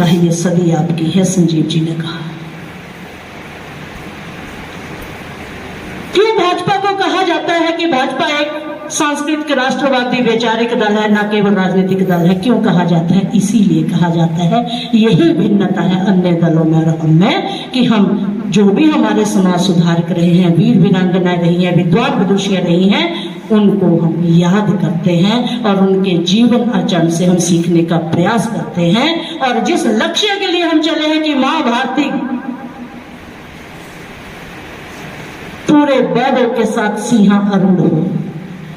का है, ये सदी आपकी है, संजीव जी ने कहा। क्यों भाजपा को कहा जाता है कि भाजपा एक सांस्कृतिक राष्ट्रवादी वैचारिक दल है, न केवल राजनीतिक दल है? क्यों कहा जाता है? इसीलिए कहा जाता है, यही भिन्नता है अन्य दलों में और हम में, कि हम जो भी हमारे समाज सुधारक रहे हैं, वीर वीरांगनाएं रही हैं, विद्वान विदुषियां रही हैं, उनको हम याद करते हैं और उनके जीवन आचरण से हम सीखने का प्रयास करते हैं। और जिस लक्ष्य के लिए हम चले हैं कि मां भारती पूरे वैभव के साथ सिंहारूढ़ हो,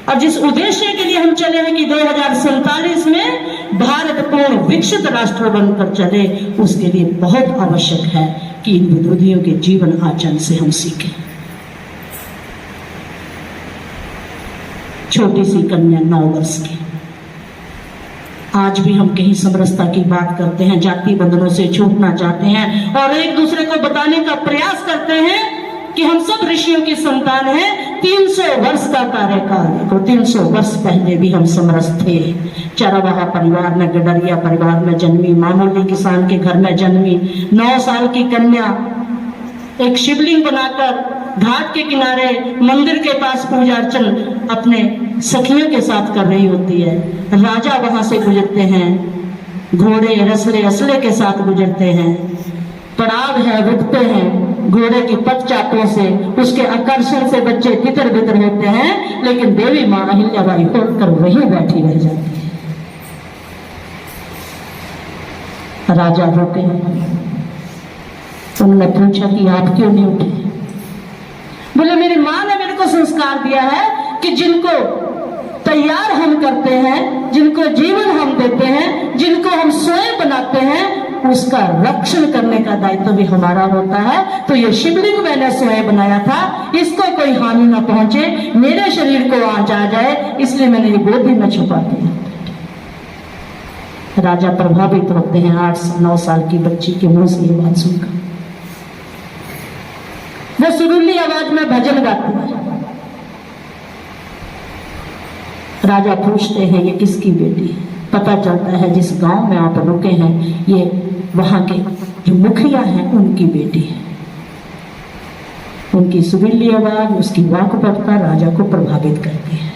और जिस उद्देश्य के लिए हम चले हैं कि 2047 में भारत पूर्ण विकसित राष्ट्र बनकर चले, उसके लिए बहुत आवश्यक है कि इन विरोधियों के जीवन आचरण से हम सीखें। छोटी सी कन्या 9 वर्ष की, आज भी हम कहीं समरसता की बात करते हैं, जाति बंधनों से छूटना चाहते हैं और एक दूसरे को बताने का प्रयास करते हैं कि हम सब ऋषियों की संतान हैं। 300 वर्ष का कार्यकाल देखो, 300 वर्ष पहले भी हम समरस थे। चरवाहा परिवार में, गडरिया परिवार में जन्मी, मामूली किसान के घर में जन्मी 9 साल की कन्या एक शिवलिंग बनाकर घाट के किनारे मंदिर के पास पूजा अर्चन अपने सखियों के साथ कर रही होती है। राजा वहां से गुजरते हैं, घोड़े रसले असले के साथ गुजरते हैं, पड़ाव है, रुकते हैं, घोड़े की पदचापों से, उसके आकर्षण से बच्चे तितर बितर होते हैं, लेकिन देवी मां अहिल्याबाई होकर वहीं बैठी रह जाती है। राजा रोके, उन्होंने पूछा कि आप क्यों नहीं उठे? बोले मेरी माँ ने मेरे को संस्कार दिया है कि जिनको तैयार हम करते हैं, जिनको जीवन हम देते हैं, जिनको हम स्वयं बनाते हैं, उसका रक्षण करने का दायित्व भी हमारा होता है। तो ये शिवलिंग मैंने स्वयं बनाया था, इसको कोई हानि न पहुंचे, मेरे शरीर को आंच आ जाए, इसलिए मैंने ये गोदी में छुपा दिया। राजा प्रभावित होते हैं 8-9 साल की बच्ची के मुंह से ये बात सुनकर। वो सुरीली आवाज में भजन गाती है। राजा पूछते हैं ये किसकी बेटी है? पता चलता है जिस गांव में आप रुके हैं, ये वहां के जो मुखिया हैं उनकी बेटी है। उनकी सुरीली आवाज, उसकी वाकपटुता राजा को प्रभावित करती है।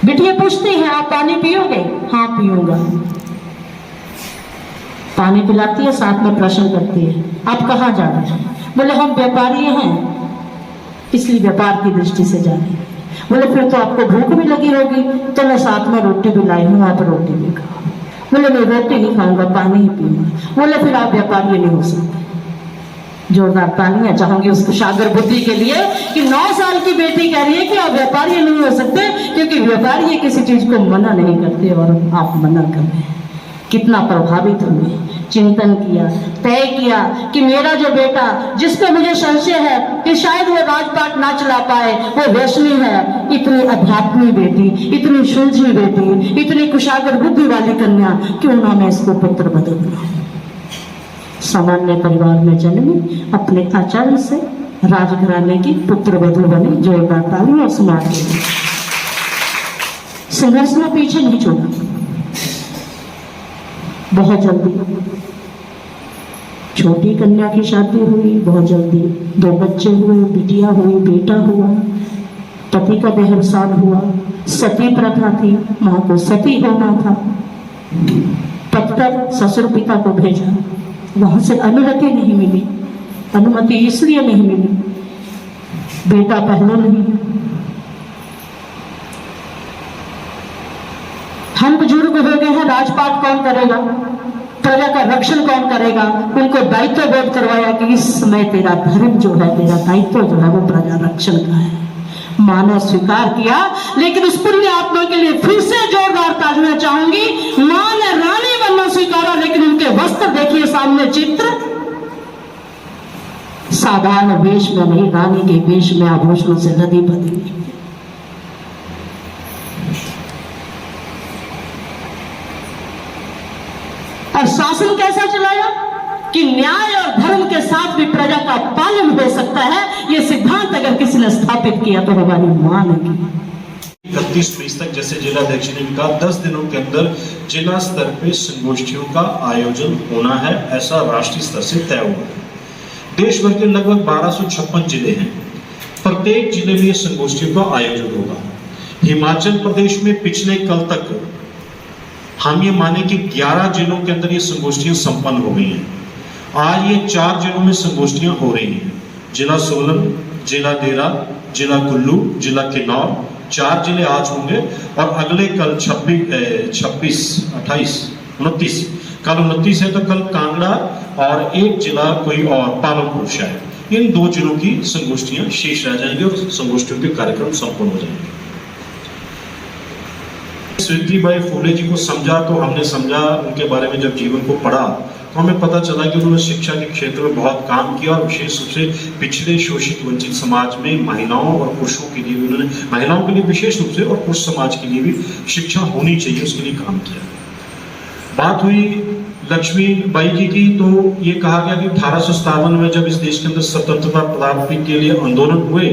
बेटियां पूछती हैं आप पानी पियोगे? हाँ पीऊंगा। पानी पिलाती है, साथ में प्रश्न करती है आप कहाँ जा रहे हैं? बोले हम व्यापारी हैं, इसलिए व्यापार की दृष्टि से जा रहे हैं। बोले फिर तो आपको भूख भी लगी होगी, तो मैं साथ में रोटी भी लाई हूँ, आप रोटी भी खाओ। बोले मैं रोटी नहीं खाऊंगा, पानी ही पीऊंगा। बोले फिर आप व्यापारी नहीं हो सकते। जोरदार तालियां चाहूंगी उस कुशागर बुद्धि के लिए कि 9 साल की बेटी कह रही है कि आप व्यापारी नहीं हो सकते, क्योंकि व्यापारी किसी चीज को मना नहीं करते और आप मना कर रहे हैं। कितना प्रभावित हुए, चिंतन किया, तय किया कि मेरा जो बेटा, जिस पे मुझे संशय है कि शायद वो राजपाट ना चला पाए, वो वैष्णवी है, इतनी अध्यात्मिक बेटी, इतनी सुलझी बेटी, इतनी कुशागर बुद्धि वाली कन्या, क्यों ना मैं इसको पुत्र बदल बनाऊं। सामान्य परिवार में जन्मी, अपने आचरण से राजघराने की पुत्र बधू बनी। जोरदार तालियां सुना के संघर्ष में पीछे नहीं छोड़ा। बहुत जल्दी छोटी कन्या की शादी हुई, बहुत जल्दी 2 बच्चे हुए, बिटिया हुई, बेटा हुआ, पति का देहावसान हुआ। सती प्रथा थी, मां को सती होना था। तब तक ससुर पिता को भेजा, वहां से अनुमति नहीं मिली। अनुमति इसलिए नहीं मिली, बेटा पहले नहीं। हम बुजुर्ग हो गए हैं, राजपाट कौन करेगा, प्रजा का रक्षण कौन करेगा? उनको दायित्व बोध करवाया कि इस समय तेरा धर्म जो है, तेरा दायित्व जो है वो प्रजा रक्षण का है। मां ने स्वीकार किया, लेकिन उस पुण्य आत्मा के लिए फिर से जोरदार तालियां चाहूंगी। मां ने रानी बनना स्वीकारा, लेकिन उनके वस्त्र देखिए सामने, चित्र साधारण वेश में नहीं, रानी के वेश में, आभूषणों से लदी बदी। और शासन कैसा चलाया कि न्याय और धर्म के साथ भी प्रजा का पालन हो सकता है। यह सिद्धांत अगर किसी ने स्थापित किया तो हमारी मां ने किया। 31 मई तक, जैसे जिलाध्यक्ष ने भी कहा, 10 दिनों के अंदर जिला स्तर पे संगोष्ठियों का आयोजन होना है, ऐसा राष्ट्रीय स्तर से तय हुआ है। देश भर के लगभग 1256 जिले हैं, प्रत्येक जिले में संगोष्ठियों का आयोजन होगा। हिमाचल प्रदेश में पिछले कल तक हम ये माने कि 11 जिलों के अंदर ये संगोष्ठियां संपन्न हो गई हैं। आज ये 4 जिलों में संगोष्ठियां हो रही हैं, जिला सोलन, जिला देरा, जिला कुल्लू, जिला किन्नौर, 4 जिले आज होंगे और अगले कल 26, 28, 29, कल 29 है तो कल कांगड़ा और एक जिला कोई और पालमपुर शायद, इन 2 जिलों की संगोष्ठियां शेष रह जाएंगी और संगोष्ठियों के कार्यक्रम संपन्न हो जाएंगे। सावित्रीबाई फुले जी को समझा तो हमने समझा, उनके बारे में जब जीवन को पढ़ा तो हमें पता चला कि उन्होंने शिक्षा के क्षेत्र में बहुत काम किया और विशेष रूप से पिछड़े शोषित वंचित समाज में महिलाओं और पुरुषों के लिए भी उन्होंने, महिलाओं के लिए विशेष रूप से और पुरुष समाज के लिए भी शिक्षा होनी चाहिए, उसके लिए काम किया। बात हुई लक्ष्मीबाई जी की तो ये कहा गया कि 1857 में जब इस देश के अंदर स्वतंत्रता प्राप्ति के लिए आंदोलन हुए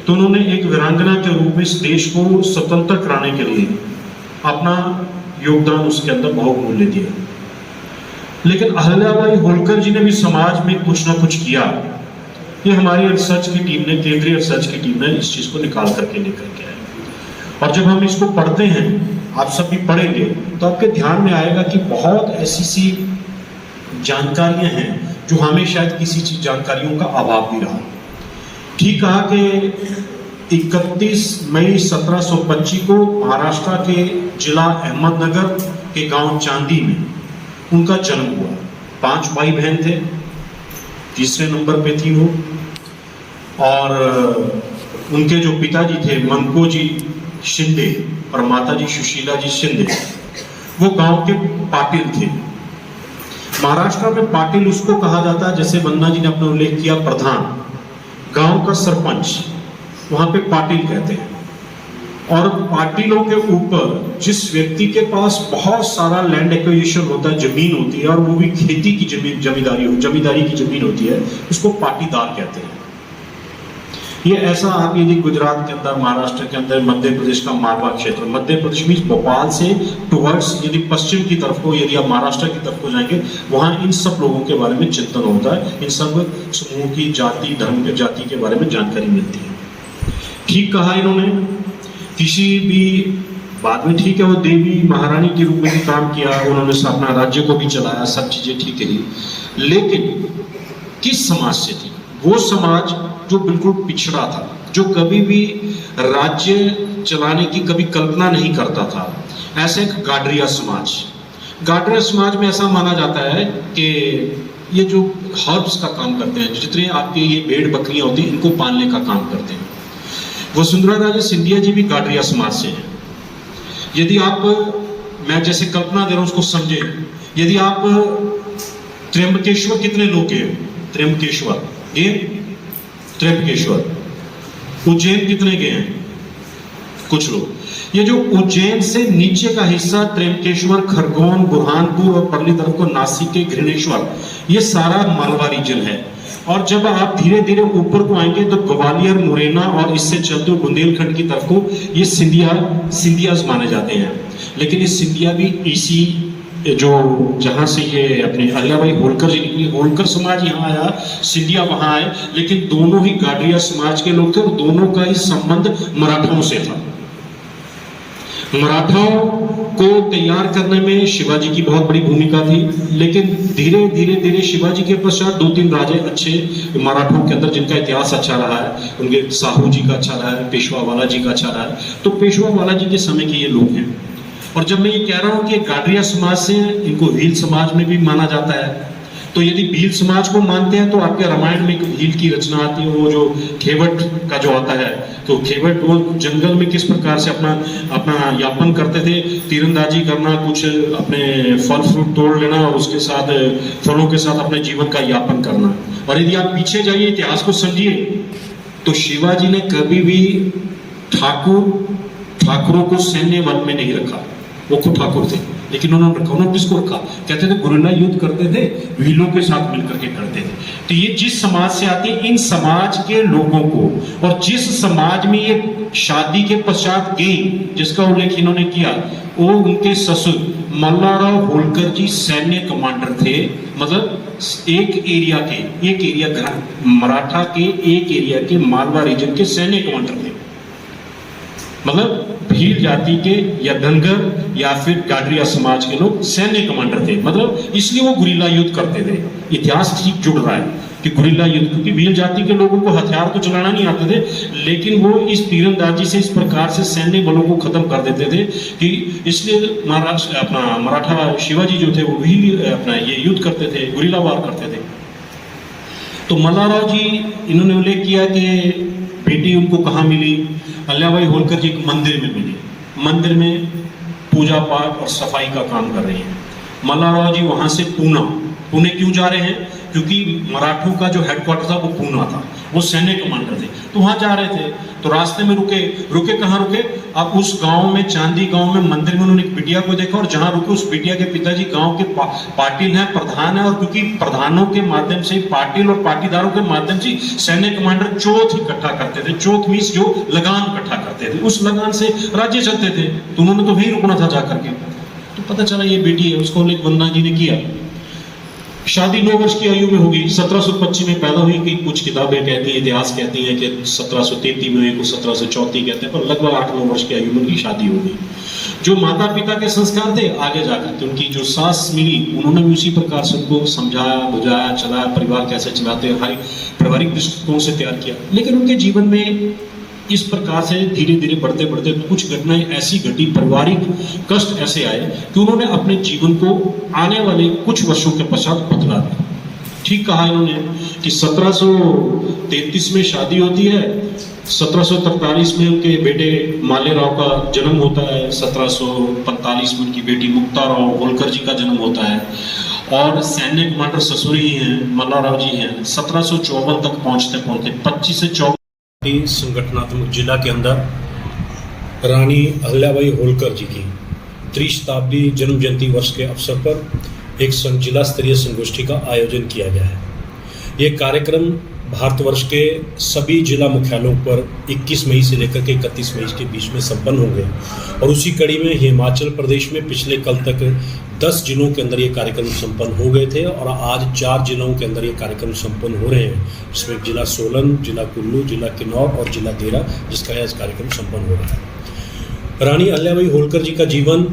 तो उन्होंने एक वीरांगना के रूप में इस देश को स्वतंत्र कराने के लिए अपना योगदान उसके अंदर बहुमूल्य दिया। लेकिन अहिल्याबाई होलकर जी ने भी समाज में कुछ ना कुछ किया। ये हमारी रिसर्च की टीम ने, केंद्रीय रिसर्च की टीम ने इस चीज को निकाल करके लेकर के आए। और जब हम इसको पढ़ते हैं, आप सब भी पढ़ेंगे तो आपके ध्यान में आएगा कि बहुत ऐसी सी जानकारियां हैं जो हमें शायद किसी चीज जानकारियों का अभाव भी रहा। ठीक कहा कि 31 मई 1725 को महाराष्ट्र के जिला अहमदनगर के गांव चांदी में उनका जन्म हुआ। 5 भाई बहन थे, तीसरे नंबर पे थी वो। और उनके जो पिताजी थे मनको जी शिंदे और माता जी सुशीला जी शिंदे, वो गांव के पाटिल थे। महाराष्ट्र में पाटिल उसको कहा जाता है, जैसे वंदना जी ने अपना उल्लेख किया, प्रधान, गांव का सरपंच, वहां पे पाटिल कहते हैं। और पाटिलों के ऊपर जिस व्यक्ति के पास बहुत सारा लैंड एक्विजिशन होता है, जमीन होती है, और वो भी खेती की जमीन, जमींदारी की जमीन होती है, उसको पाटीदार कहते हैं। ये ऐसा आप यदि गुजरात के अंदर, महाराष्ट्र के अंदर, मध्य प्रदेश का मालवा क्षेत्र, मध्य प्रदेश में भोपाल से टुवर्ड्स यदि पश्चिम की तरफ को, यदि आप महाराष्ट्र की तरफ को जाएंगे, वहां इन सब लोगों के बारे में चिंतन होता है, इन सब समूहों की जाति, धर्म के जाति के बारे में जानकारी मिलती है। ठीक कहा इन्होंने, किसी भी बाद में ठीक है वो देवी महारानी के रूप में भी काम किया, उन्होंने अपना राज्य को भी चलाया, सब चीजें ठीक है, लेकिन किस समाज से थी? वो समाज जो बिल्कुल पिछड़ा था, जो कभी भी राज्य चलाने की कभी कल्पना नहीं करता था, ऐसे एक गाडरिया समाज। गाडरिया समाज में ऐसा माना जाता है कि ये जो हर्ब्स का काम करते हैं, जितने आपके ये भेड़ बकरियां होती हैं, इनको पालने का काम करते हैं। वसुंधरा राजे सिंधिया जी भी गाडरिया समाज से हैं। यदि आप, मैं जैसे कल्पना दे रहा हूं उसको समझे, यदि आप त्र्यंबकेश्वर, कितने लोग गए त्र्यंबकेश्वर? ये त्र्यंबकेश्वर। उज्जैन कितने गए हैं? कुछ लोग। ये जो उज्जैन से नीचे का हिस्सा, त्र्यंबकेश्वर, खरगोन, बुरहानपुर और परली तरफ को नासिक के घृणेश्वर, ये सारा मालवा रीजन है। और जब आप धीरे धीरे ऊपर को आएंगे तो ग्वालियर, मुरैना और इससे चलते हुए बुंदेलखंड की तरफ को ये सिंधियाज माने जाते हैं। लेकिन ये सिंधिया भी इसी जो जहां से ये अपने अहिल्याबाई होलकर जी निकली, होलकर समाज यहाँ आया, सिंधिया वहां आए, लेकिन दोनों ही गाडरिया समाज के लोग थे और दोनों का ही संबंध मराठाओं से था। मराठाओं को तैयार करने में शिवाजी की बहुत बड़ी भूमिका थी, लेकिन धीरे धीरे शिवाजी के पश्चात 2-3 राजे अच्छे मराठों के अंदर, जिनका इतिहास अच्छा रहा है, उनके साहू जी का अच्छा रहा है, पेशवा वाला जी का अच्छा रहा है, तो पेशवा वाला जी के समय के ये लोग हैं। और जब मैं ये कह रहा हूं कि गाडरिया समाज से, इनको भील समाज में भी माना जाता है। तो यदि भील समाज को मानते हैं तो आपके रामायण में भील की रचना आती है, वो जो खेवट का जो आता है, तो खेवट वो जंगल में किस प्रकार से अपना यापन करते थे, तीरंदाजी करना, कुछ अपने फल फ्रूट तोड़ लेना और उसके साथ, फलों के साथ अपने जीवन का यापन करना। और यदि आप पीछे जाइए, इतिहास को समझिए, तो शिवाजी ने कभी भी ठाकुरों को सैन्य बल में नहीं रखा। वो खुद ठाकुर थे, लेकिन उन्होंने किसको रखा? कहते थे गुरिल्ला युद्ध करते थे, भीलों के साथ मिलकर के करते थे। तो ये जिस समाज से आती है, इन समाज के लोगों को, और जिस समाज में ये शादी के पश्चात गई, जिसका उल्लेख इन्होंने किया, वो उनके ससुर मल्लाराव होलकर जी सैन्य कमांडर थे। मतलब एक एरिया मराठा के एक एरिया के मालवा रीजन के सैन्य कमांडर थे। मतलब भील जाति के या धनगर या फिर गाडरिया समाज के लोग सैन्य कमांडर थे। मतलब इसलिए वो गुरिल्ला युद्ध करते थे। इतिहास ठीक जुड़ रहा है कि गुरिल्ला युद्ध, क्योंकि भील जाति के लोगों को हथियार तो चलाना नहीं आते थे, लेकिन वो इस तीरंदाजी से इस प्रकार से सैन्य बलों को खत्म कर देते थे कि इसलिए मराठा शिवाजी जो थे वो भी अपना ये युद्ध करते थे, गुरिल्ला वार करते थे। तो मल्लाराव जी इन्होंने उल्लेख किया कि बेटी उनको कहाँ मिली। अल्लाबाई होलकर जी एक मंदिर में मिली, मंदिर में पूजा पाठ और सफाई का काम कर रही हैं। मल्लाराव जी वहाँ से पुणे क्यों जा रहे हैं? क्योंकि मराठों का जो हेडक्वार्टर था वो पूना था, वो सैन्य कमांडर थे, तो वहाँ जा रहे थे। तो रास्ते में रुके कहाँ रुके? अब उस गांव में, चांदी गांव में मंदिर में उन्होंने एक बिटिया को देखा, और जहाँ रुके उस बिटिया के पिताजी गांव के पाटिल हैं, प्रधान है, और क्योंकि प्रधानों के माध्यम से, पाटिल और पाटीदारों के माध्यम से सैन्य कमांडर चौथ इकट्ठा करते थे। चौथ मीन्स जो लगान इकट्ठा करते थे, उस लगान से राज्य चलते थे। तो उन्होंने तो वहीं रुकना था जाकर के। तो पता चला ये बेटी है, उसको उल्लेख वंदना जी ने किया। शादी 9 वर्ष की आयु में होगी, 1725 में पैदा हुई। कि कुछ किताबें कहती हैं, इतिहास कहती हैं कि 1733 में हुई, कुछ 1734 कहते हैं, पर लगभग 8-9 वर्ष की आयु में उनकी शादी हो गई। जो माता पिता के संस्कार थे, आगे जाकर के उनकी जो सास मिली, उन्होंने भी उसी प्रकार से उनको समझाया, बुझाया, चलाया, परिवार कैसे चलाते हैं, हर पारिवारिक दृष्टिकोण से तैयार किया। लेकिन उनके जीवन में इस प्रकार से धीरे धीरे बढ़ते बढ़ते कुछ घटनाएं ऐसी घटी, पारिवारिक कष्ट ऐसे आए कि उन्होंने अपने जीवन को आने वाले कुछ वर्षों के पश्चात बदला दिया। ठीक कहा इन्होंने कि 1733 में शादी होती है, 1743 में उनके बेटे मालेराव का जन्म होता है, 1745 में उनकी बेटी मुक्ताराव होलकर जी का जन्म होता है, और सैन्य कमांडर ससुर ही हैं, मल्लाराव जी हैं। 1754 तक पहुंचते 25 से 24 संगठनात्मक जिला के अंदर रानी अहिल्याबाई होलकर जी की त्रिशताब्दी जन्म जयंती वर्ष के अवसर पर एक जिला स्तरीय संगोष्ठी का आयोजन किया गया है। ये कार्यक्रम भारतवर्ष के सभी जिला मुख्यालयों पर 21 मई से लेकर के 31 मई के बीच में संपन्न होंगे, और उसी कड़ी में हिमाचल प्रदेश में पिछले कल तक 10 जिलों के अंदर ये कार्यक्रम संपन्न हो गए थे, और आज 4 जिलों के अंदर ये कार्यक्रम संपन्न हो रहे हैं, जिसमें जिला सोलन, जिला कुल्लू, जिला किन्नौर और जिला देरा, जिसका यह कार्यक्रम संपन्न हो रहा है। रानी अहिल्याबाई होलकर जी का जीवन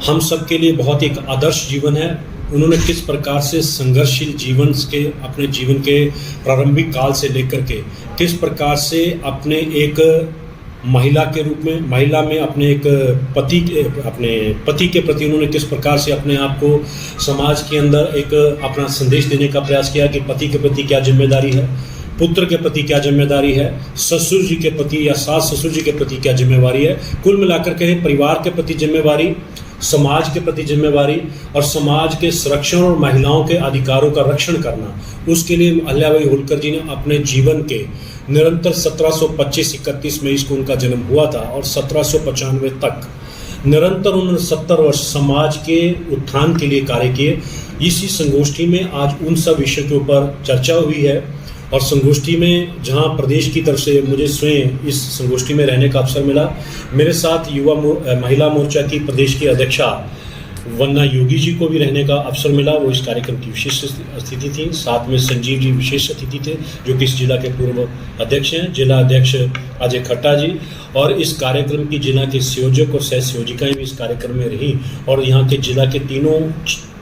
हम सब के लिए बहुत एक आदर्श जीवन है। उन्होंने किस प्रकार से संघर्षशील जीवन के, अपने जीवन के प्रारंभिक काल से लेकर के किस प्रकार से अपने एक महिला के रूप में, महिला में अपने एक पति के प्रति उन्होंने किस प्रकार से अपने आप को समाज के अंदर एक अपना संदेश देने का प्रयास किया कि पति के प्रति क्या जिम्मेदारी है, पुत्र के प्रति क्या जिम्मेदारी है, ससुर जी के प्रति या सास ससुर जी के प्रति क्या जिम्मेवारी है, कुल मिलाकर के परिवार के प्रति जिम्मेवारी, समाज के प्रति जिम्मेवारी, और समाज के संरक्षण और महिलाओं के अधिकारों का रक्षण करना। उसके लिए अहिल्याबाई होलकर जी ने अपने जीवन के निरंतर 1725-31 में इसको उनका जन्म हुआ था, और 1795 तक निरंतर उन्होंने 70 वर्ष समाज के उत्थान के लिए कार्य किए। इसी संगोष्ठी में आज उन सब विषयों के ऊपर चर्चा हुई है, और संगोष्ठी में जहां प्रदेश की तरफ से मुझे स्वयं इस संगोष्ठी में रहने का अवसर मिला, मेरे साथ महिला मोर्चा की प्रदेश की अध्यक्षा वंदना योगी जी को भी रहने का अवसर मिला। वो इस कार्यक्रम की विशेष अतिथि थी। साथ में संजीव जी विशेष अतिथि थे, जो कि इस जिला के पूर्व अध्यक्ष हैं, जिला अध्यक्ष अजय खट्टा जी, और इस कार्यक्रम की जिला के संयोजक और सह संयोजिकाएँ भी इस कार्यक्रम में रही, और यहाँ के जिला के तीनों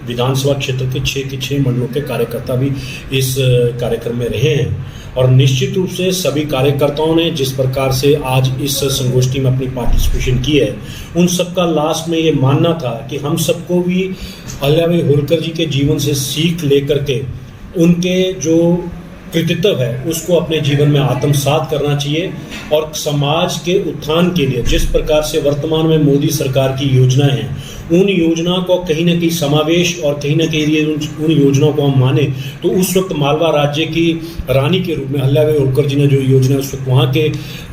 विधानसभा क्षेत्र के 6 मंडलों के कार्यकर्ता भी इस कार्यक्रम में रहे हैं। और निश्चित रूप से सभी कार्यकर्ताओं ने जिस प्रकार से आज इस संगोष्ठी में अपनी पार्टिसिपेशन की है, उन सबका लास्ट में ये मानना था कि हम सबको भी अहिल्याबाई होलकर जी के जीवन से सीख लेकर के उनके जो कृतित्व है उसको अपने जीवन में आत्मसात करना चाहिए, और समाज के उत्थान के लिए जिस प्रकार से वर्तमान में मोदी सरकार की योजनाएं हैं, उन योजनाओं को कहीं ना कहीं समावेश और कहीं ना कहीं उन योजनाओं को हम माने तो उस वक्त मालवा राज्य की रानी के रूप में अहिल्याबाई होलकर जी ने जो योजना उस वक्त वहाँ के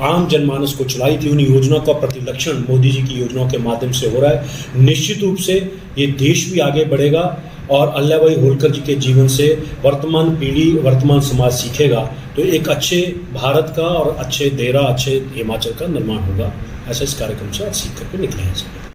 आम जनमानस को चलाई थी, उन योजनाओं का प्रतिलक्षण मोदी जी की योजनाओं के माध्यम से हो रहा है। निश्चित रूप से ये देश भी आगे बढ़ेगा, और अल्लाह भाई होलकर जी के जीवन से वर्तमान पीढ़ी, वर्तमान समाज सीखेगा तो एक अच्छे भारत का और अच्छे देरा, अच्छे हिमाचल का निर्माण होगा। ऐसा इस कार्यक्रम से आज सीख करके निकले हैं।